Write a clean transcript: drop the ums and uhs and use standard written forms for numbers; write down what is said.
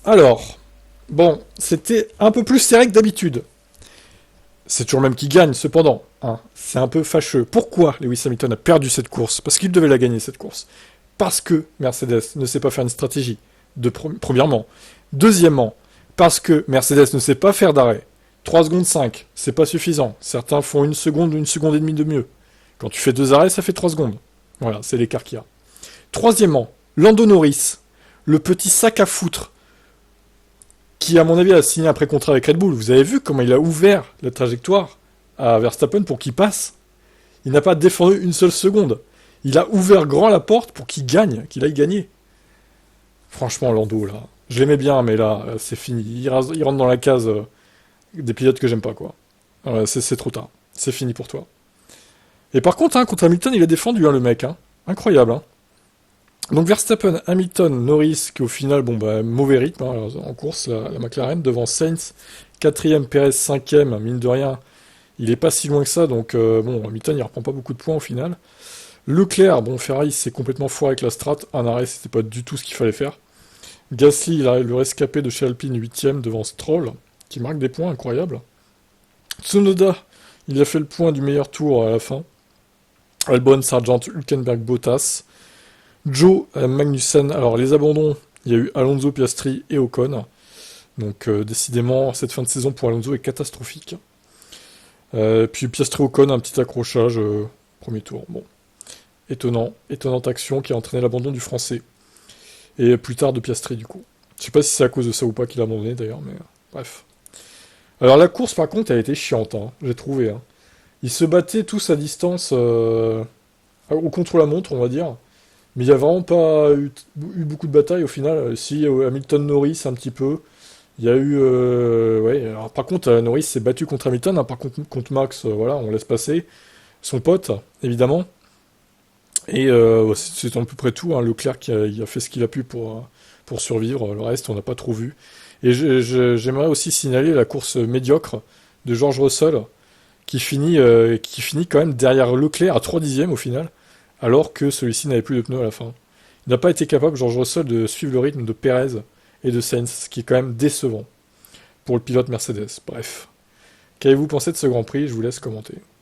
Alors, bon, c'était un peu plus serré que d'habitude. C'est toujours le même qui gagne, cependant. Hein. C'est un peu fâcheux. Pourquoi Lewis Hamilton a perdu cette course? Parce qu'il devait la gagner, cette course. Parce que Mercedes ne sait pas faire une stratégie, premièrement. Deuxièmement, parce que Mercedes ne sait pas faire d'arrêt. 3 secondes 5, c'est pas suffisant. Certains font une seconde et demie de mieux. Quand tu fais 2 arrêts, ça fait 3 secondes. Voilà, c'est l'écart qu'il y a. Troisièmement, Lando Norris, le petit sac à foutre, qui à mon avis a signé un pré-contrat avec Red Bull. Vous avez vu comment il a ouvert la trajectoire à Verstappen pour qu'il passe? Il n'a pas défendu une seule seconde. Il a ouvert grand la porte pour qu'il gagne, qu'il aille gagner. Franchement, Lando, là, je l'aimais bien, mais là, c'est fini. Il rentre dans la case des pilotes que j'aime pas, quoi. C'est trop tard. C'est fini pour toi. Et par contre, hein, contre Hamilton, il a défendu, hein, le mec. Hein. Incroyable, hein. Donc Verstappen, Hamilton, Norris, qui au final, bon bah mauvais rythme hein, en course, la McLaren, devant Sainz, quatrième, Perez, cinquième, mine de rien, il est pas si loin que ça, donc bon, Hamilton il reprend pas beaucoup de points au final. Leclerc, bon, Ferrari s'est complètement foiré avec la strat, un arrêt c'était pas du tout ce qu'il fallait faire. Gasly, il arrive le rescapé de chez Alpine, huitième, devant Stroll, qui marque des points incroyables. Tsunoda, il a fait le point du meilleur tour à la fin. Albon, Sargent, Hülkenberg, Bottas. Joe Magnussen, alors les abandons, il y a eu Alonso, Piastri et Ocon. Donc décidément, cette fin de saison pour Alonso est catastrophique. Puis Piastri Ocon, un petit accrochage, premier tour. Bon, étonnante action qui a entraîné l'abandon du français. Et plus tard de Piastri du coup. Je sais pas si c'est à cause de ça ou pas qu'il a abandonné d'ailleurs, mais bref. Alors la course par contre, elle a été chiante, hein, j'ai trouvé. Hein. Ils se battaient tous à distance au contre-la-montre, on va dire. Mais il n'y a vraiment pas eu beaucoup de batailles au final. Si, Hamilton-Norris un petit peu. Il y a eu... ouais, alors, par contre, Norris s'est battu contre Hamilton. Hein, par contre Max, voilà, on laisse passer. Son pote, évidemment. Et c'est à peu près tout. Hein, Leclerc il a fait ce qu'il a pu pour survivre. Le reste, on n'a pas trop vu. Et j'aimerais aussi signaler la course médiocre de George Russell, qui finit quand même derrière Leclerc à 3 dixièmes au final, alors que celui-ci n'avait plus de pneus à la fin. Il n'a pas été capable, George Russell, de suivre le rythme de Perez et de Sainz, ce qui est quand même décevant pour le pilote Mercedes. Bref. Qu'avez-vous pensé de ce Grand Prix? Je vous laisse commenter.